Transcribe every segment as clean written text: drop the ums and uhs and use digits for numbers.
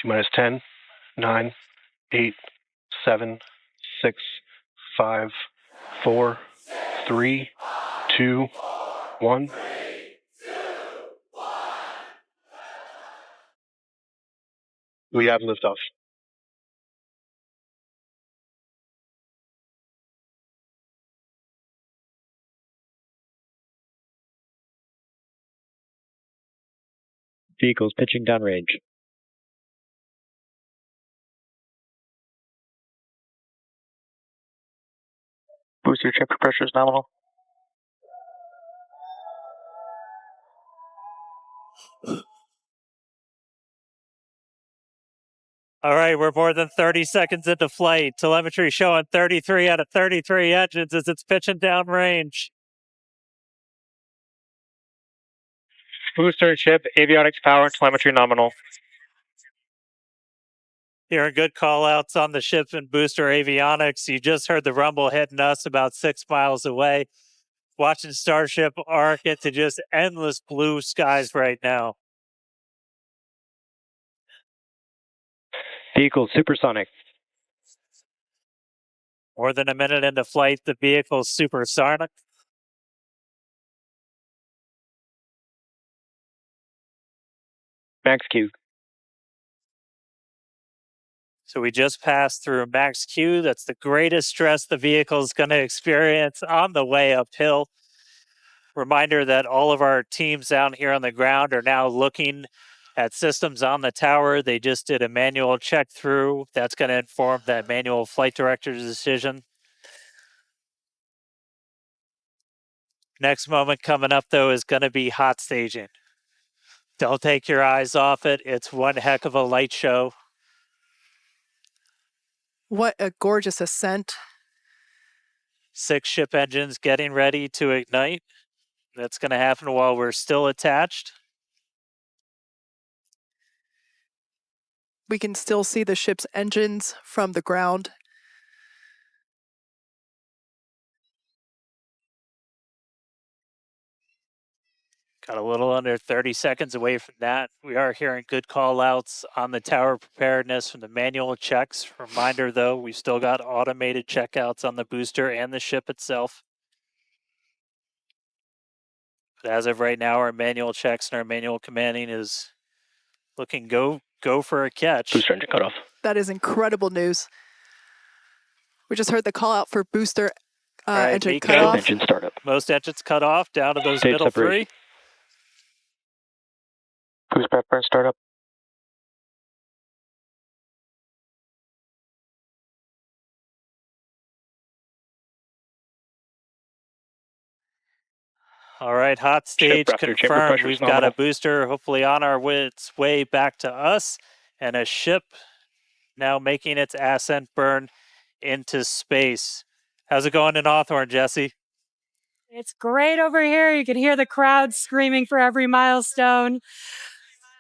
T-minus 10, 9, 8, 7, 6, 5, 4, 3, 2, 1. We have liftoff. Vehicles pitching downrange. Booster chamber pressure is nominal. All right, we're more than 30 seconds into flight. Telemetry showing 33 out of 33 engines as it's pitching downrange. Booster and ship, avionics, power, and telemetry nominal. Hearing good call-outs on the ship and booster avionics. You just heard the rumble hitting us about 6 miles away. Watching Starship arc into just endless blue skies right now. Vehicle supersonic. More than a minute into flight, the vehicle's supersonic. Max Q. So we just passed through max Q. That's the greatest stress the vehicle is going to experience on the way uphill. Reminder that all of our teams down here on the ground are now looking at systems on the tower. They just did a manual check through. That's going to inform that manual flight director's decision. Next moment coming up, though, is going to be hot staging. Don't take your eyes off it. It's one heck of a light show. What a gorgeous ascent. 6 ship engines getting ready to ignite. That's going to happen while we're still attached. We can still see the ship's engines from the ground. Got a little under 30 seconds away from that. We are hearing good call-outs on the tower preparedness from the manual checks. Reminder, though, we've still got automated checkouts on the booster and the ship itself. But as of right now, our manual checks and our manual commanding is looking go for a catch. Booster engine cut off. That is incredible news. We just heard the call out for booster right, engine Miko. cut off. Engine startup. Most engines cut off, down to those Stage middle separation. 3. Boost back burn startup. All right, hot stage confirmed. We've got a booster hopefully on its way back to us, and a ship now making its ascent burn into space. How's it going in Hawthorne, Jesse? It's great over here. You can hear the crowd screaming for every milestone.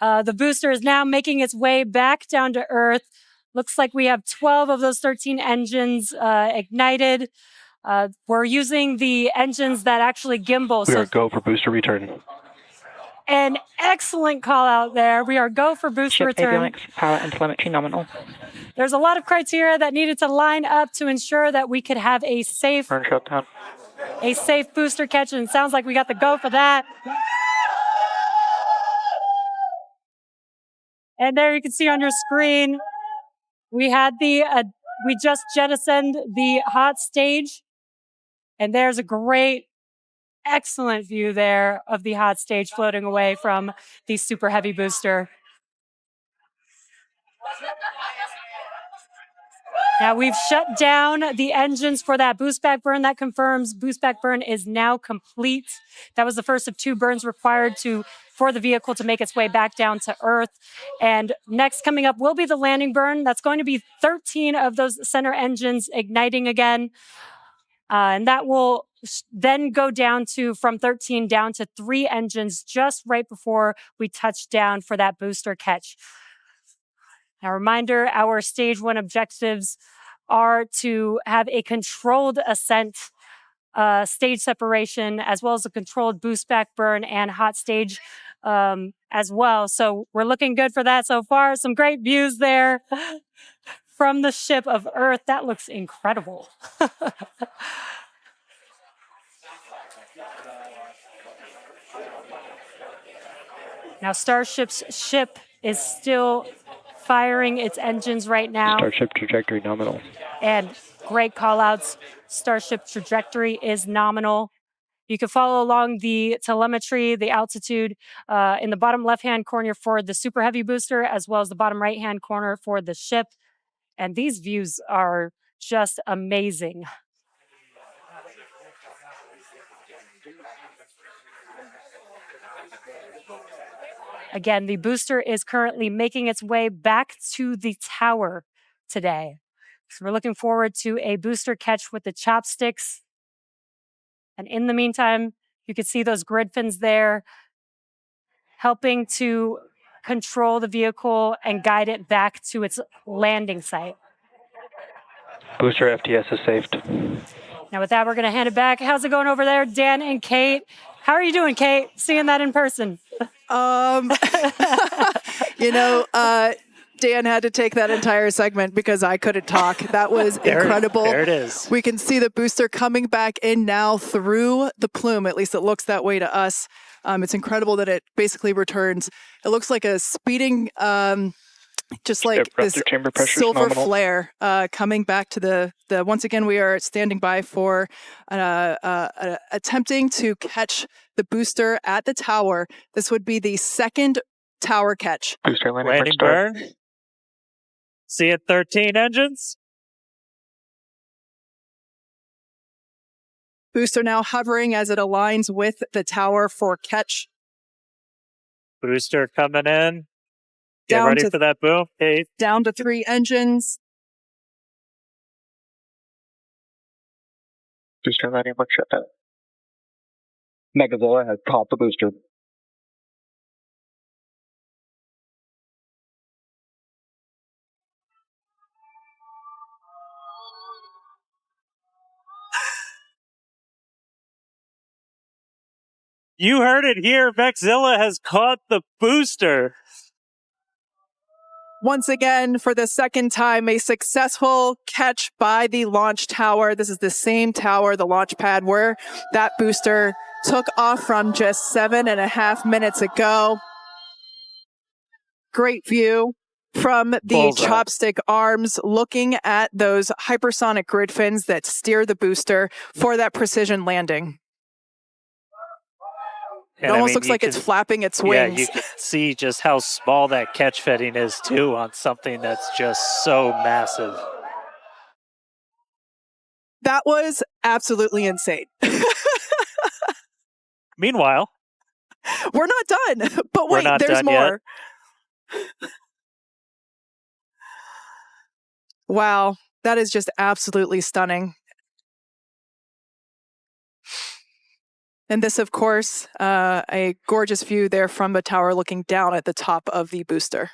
The booster is now making its way back down to Earth. Looks like we have 12 of those 13 engines ignited. We're using the engines that actually gimbal. We are go for booster return. An excellent call out there. We are go for booster return. Avionics, power, and telemetry nominal. There's a lot of criteria that needed to line up to ensure that we could have a safe Burn shutdown. Booster catch, and it sounds like we got the go for that. And there you can see on your screen, we had we just jettisoned the hot stage. And there's a great, excellent view there of the hot stage floating away from the super heavy booster. Now we've shut down the engines for that boost back burn. That confirms boost back burn is now complete. That was the first of 2 burns required for the vehicle to make its way back down to Earth. And next coming up will be the landing burn. That's going to be 13 of those center engines igniting again. And that will then go down from 13 down to 3 engines just right before we touch down for that booster catch. Now, reminder, our stage 1 objectives are to have a controlled ascent, stage separation, as well as a controlled boost back burn and hot stage as well. So we're looking good for that so far. Some great views there from the ship of Earth. That looks incredible. Now, Starship's ship is still firing its engines right now. Starship trajectory nominal. And great call outs. Starship trajectory is nominal. You can follow along the telemetry, the altitude in the bottom left-hand corner for the Super Heavy booster, as well as the bottom right-hand corner for the ship. And these views are just amazing. Again, the booster is currently making its way back to the tower today. So we're looking forward to a booster catch with the chopsticks. And in the meantime, you can see those grid fins there helping to control the vehicle and guide it back to its landing site. Booster FTS is saved. Now with that, we're going to hand it back. How's it going over there, Dan and Kate? How are you doing, Kate? Seeing that in person. Dan had to take that entire segment because I couldn't talk. That was incredible. There it is. We can see the booster coming back in now through the plume. At least it looks that way to us. It's incredible that it basically returns. It looks like a speeding, just like this silver flare coming back to the. Once again, we are standing by for attempting to catch the booster at the tower. This would be the second tower catch. Booster Landing burn. See it, 13 engines. Booster now hovering as it aligns with the tower for catch. Booster coming in. Get ready for that boom. Hey. Down to 3 engines. Booster landing book shut down. Megazilla has caught the booster. You heard it here. Megazilla has caught the booster. Once again, for the second time, a successful catch by the launch tower. This is the same tower, the launch pad, where that booster took off from just 7.5 minutes ago. Great view from the chopstick arms, looking at those hypersonic grid fins that steer the booster for that precision landing. It almost looks like it's flapping its wings. Yeah, you can see just how small that catch fitting is, too, on something that's just so massive. That was absolutely insane. Meanwhile, we're not done, but wait, there's more. Wow, that is just absolutely stunning. And this, of course, a gorgeous view there from the tower looking down at the top of the booster.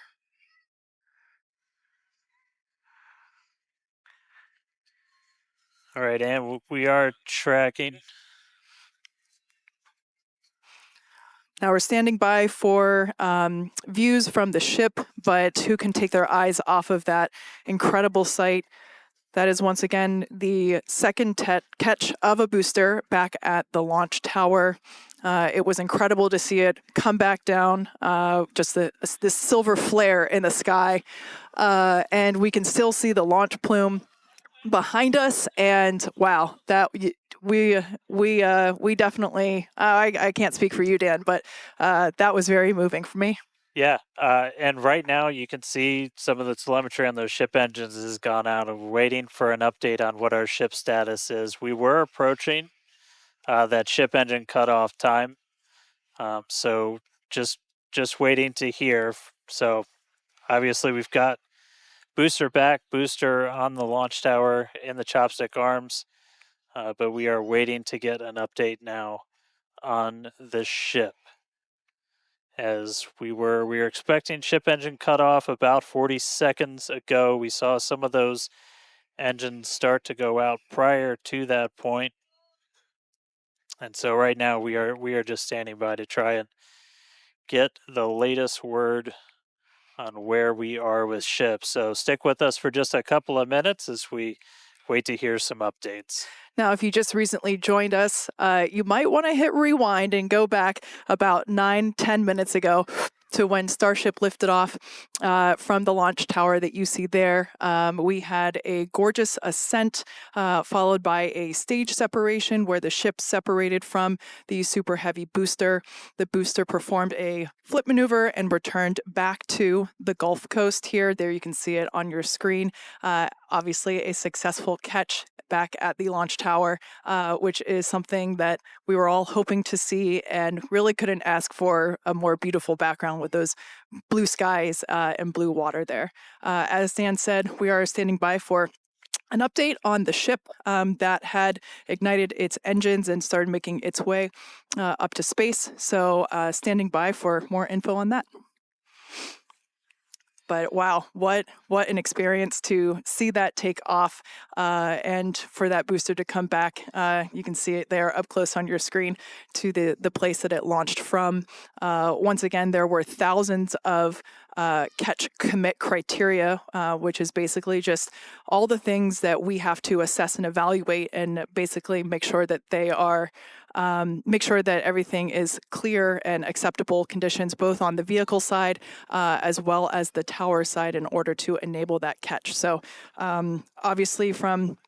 All right, and we are tracking. Now we're standing by for views from the ship, but who can take their eyes off of that incredible sight? That is once again the second catch of a booster back at the launch tower. It was incredible to see it come back down, just this silver flare in the sky. And we can still see the launch plume behind us. And wow, that we definitely, I can't speak for you, Dan, but that was very moving for me. Yeah, and right now you can see some of the telemetry on those ship engines has gone out, and we're waiting for an update on what our ship status is. We were approaching that ship engine cutoff time, so just waiting to hear. So obviously we've got booster back, booster on the launch tower in the chopstick arms, but we are waiting to get an update now on the ship. As we were expecting ship engine cutoff about 40 seconds ago. We saw some of those engines start to go out prior to that point. And so right now we are just standing by to try and get the latest word on where we are with ships. So stick with us for just a couple of minutes as we wait to hear some updates. Now, if you just recently joined us, you might want to hit rewind and go back about 9-10 minutes ago to when Starship lifted off from the launch tower that you see there. We had a gorgeous ascent followed by a stage separation where the ship separated from the super heavy booster. The booster performed a flip maneuver and returned back to the Gulf Coast here. There you can see it on your screen. Obviously a successful catch back at the launch tower, which is something that we were all hoping to see and really couldn't ask for a more beautiful background with those blue skies and blue water there. As Dan said, we are standing by for an update on the ship that had ignited its engines and started making its way up to space. So standing by for more info on that. But wow, what an experience to see that take off and for that booster to come back. You can see it there up close on your screen to the place that it launched from. Once again, there were thousands of catch commit criteria, which is basically just all the things that we have to assess and evaluate and basically make sure that they are make sure that everything is clear and acceptable conditions, both on the vehicle side as well as the tower side in order to enable that catch. So obviously from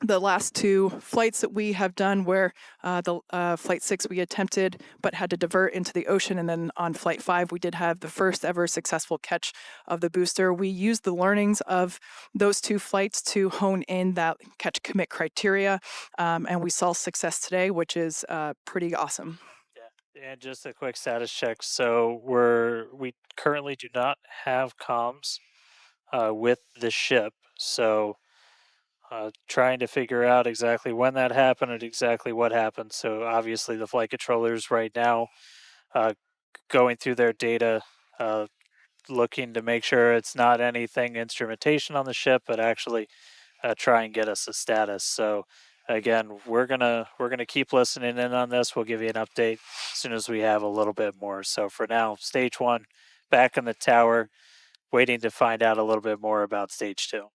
the last two flights that we have done where the Flight 6 we attempted but had to divert into the ocean, and then on Flight 5 we did have the first ever successful catch of the booster. We used the learnings of those two flights to hone in that catch commit criteria, and we saw success today, which is pretty awesome. Yeah, and just a quick status check. So we currently do not have comms with the ship, so trying to figure out exactly when that happened and exactly what happened. So obviously the flight controllers right now going through their data, looking to make sure it's not anything instrumentation on the ship, but actually try and get us a status. So again, we're gonna keep listening in on this. We'll give you an update as soon as we have a little bit more. So for now, stage 1 back in the tower, waiting to find out a little bit more about stage 2.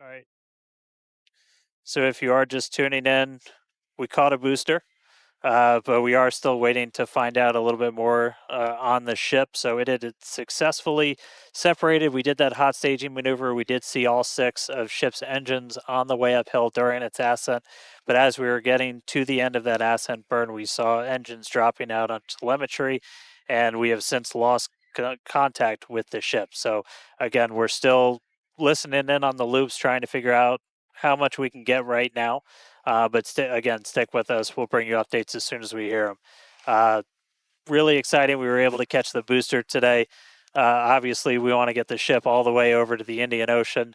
All right. So if you are just tuning in, we caught a booster, but we are still waiting to find out a little bit more on the ship. So it had successfully separated. We did that hot staging maneuver. We did see all 6 of ship's engines on the way uphill during its ascent. But as we were getting to the end of that ascent burn, we saw engines dropping out on telemetry, and we have since lost contact with the ship. So again, we're still listening in on the loops, trying to figure out how much we can get right now. But again, stick with us. We'll bring you updates as soon as we hear them. Really exciting. We were able to catch the booster today. Obviously, we want to get the ship all the way over to the Indian Ocean.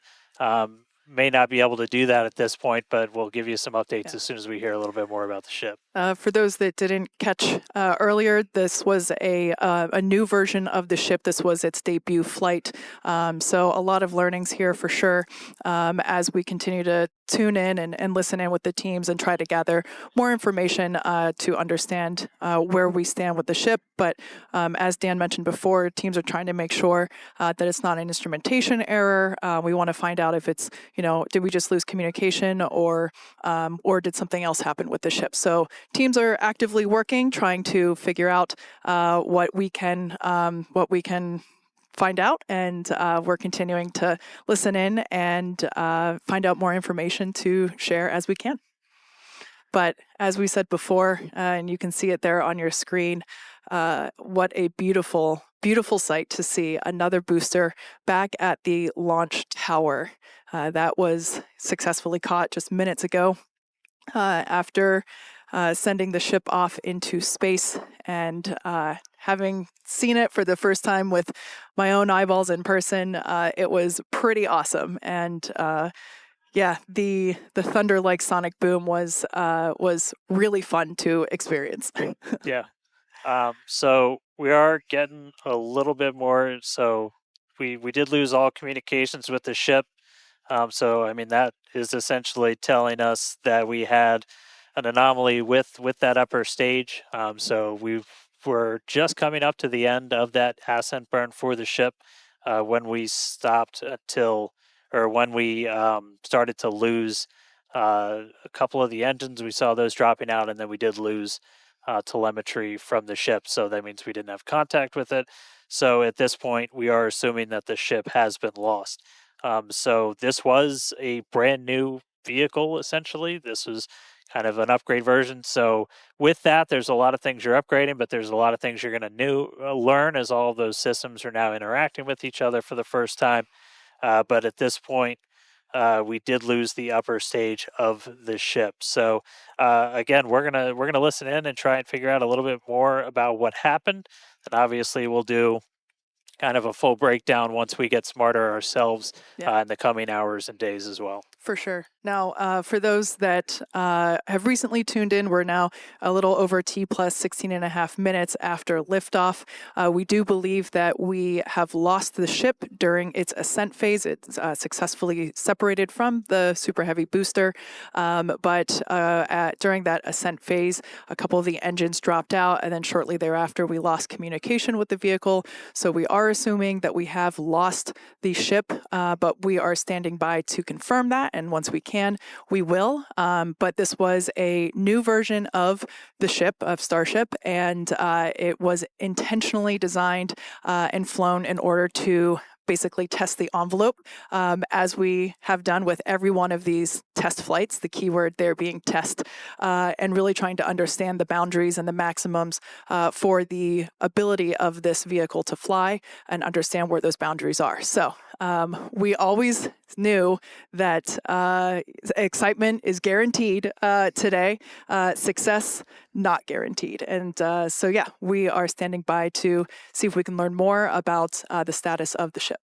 May not be able to do that at this point, but we'll give you some updates as soon as we hear a little bit more about the ship. For those that didn't catch earlier, this was a new version of the ship. This was its debut flight. So a lot of learnings here for sure as we continue to tune in and listen in with the teams and try to gather more information to understand where we stand with the ship. But as Dan mentioned before, teams are trying to make sure that it's not an instrumentation error. We want to find out if it's, did we just lose communication or did something else happen with the ship? So teams are actively working, trying to figure out what we can find out, and we're continuing to listen in and find out more information to share as we can. But as we said before, and you can see it there on your screen, what a beautiful, beautiful sight to see another booster back at the launch tower. That was successfully caught just minutes ago after sending the ship off into space, and having seen it for the first time with my own eyeballs in person, it was pretty awesome. And yeah, the thunder-like sonic boom was really fun to experience. Yeah. So we are getting a little bit more. So we did lose all communications with the ship. So I mean that is essentially telling us that we had an anomaly with that upper stage. So we were just coming up to the end of that ascent burn for the ship when we stopped when we started to lose a couple of the engines. We saw those dropping out, and then we did lose telemetry from the ship. So that means we didn't have contact with it. So at this point, we are assuming that the ship has been lost. So this was a brand new vehicle, essentially. This was kind of an upgrade version. So with that, there's a lot of things you're upgrading, but there's a lot of things you're going to learn as all of those systems are now interacting with each other for the first time. But at this point, we did lose the upper stage of the ship. So again, we're gonna listen in and try and figure out a little bit more about what happened. And obviously, we'll do kind of a full breakdown once we get smarter ourselves in the coming hours and days as well. For sure. Now, for those that have recently tuned in, we're now a little over T plus 16 and a half minutes after liftoff. We do believe that we have lost the ship during its ascent phase. It's successfully separated from the Super Heavy booster, but during that ascent phase, a couple of the engines dropped out, and then shortly thereafter, we lost communication with the vehicle. So we are assuming that we have lost the ship, but we are standing by to confirm that. And once we can, we will. But this was a new version of the ship, of Starship, and it was intentionally designed and flown in order to basically test the envelope, as we have done with every one of these test flights, the keyword there being test, and really trying to understand the boundaries and the maximums for the ability of this vehicle to fly and understand where those boundaries are. So we always knew that excitement is guaranteed today, success not guaranteed. And so, yeah, we are standing by to see if we can learn more about the status of the ship.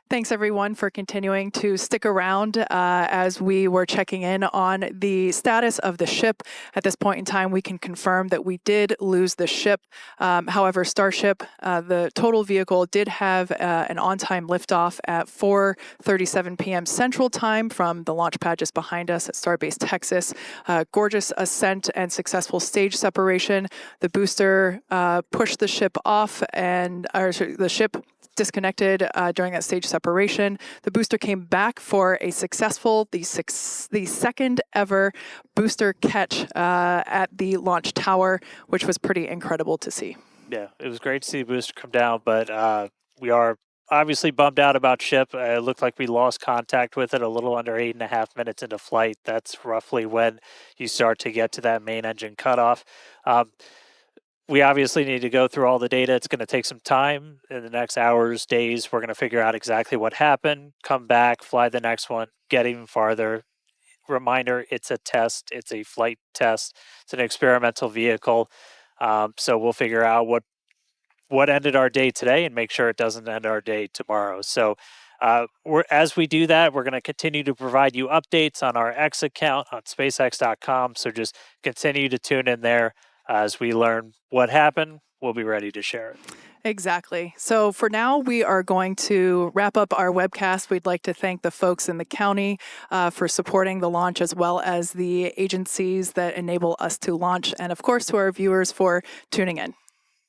Thanks, everyone, for continuing to stick around as we were checking in on the status of the ship. At this point in time, we can confirm that we did lose the ship. However, Starship, the total vehicle, did have an on-time liftoff at 4:37 p.m. Central Time from the launch pad just behind us at Starbase Texas. Gorgeous ascent and successful stage separation. The booster pushed the ship off, the ship disconnected during that stage separation. The booster came back for a successful, the second ever booster catch at the launch tower, which was pretty incredible to see. Yeah, it was great to see the booster come down, but we are obviously bummed out about ship. It looked like we lost contact with it a little under 8.5 minutes into flight. That's roughly when you start to get to that main engine cutoff. We obviously need to go through all the data. It's going to take some time. In the next hours, days, we're going to figure out exactly what happened, come back, fly the next one, get even farther. Reminder, it's a test. It's a flight test. It's an experimental vehicle. So we'll figure out what ended our day today and make sure it doesn't end our day tomorrow. So as we do that, we're going to continue to provide you updates on our X account on SpaceX.com. So just continue to tune in there. As we learn what happened, we'll be ready to share it. Exactly. So for now, we are going to wrap up our webcast. We'd like to thank the folks in the county for supporting the launch, as well as the agencies that enable us to launch, and of course to our viewers for tuning in.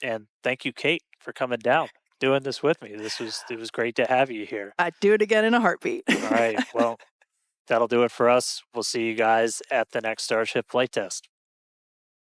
And thank you, Kate, for coming down, doing this with me. It was great to have you here. I'd do it again in a heartbeat. All right. Well, that'll do it for us. We'll see you guys at the next Starship flight test.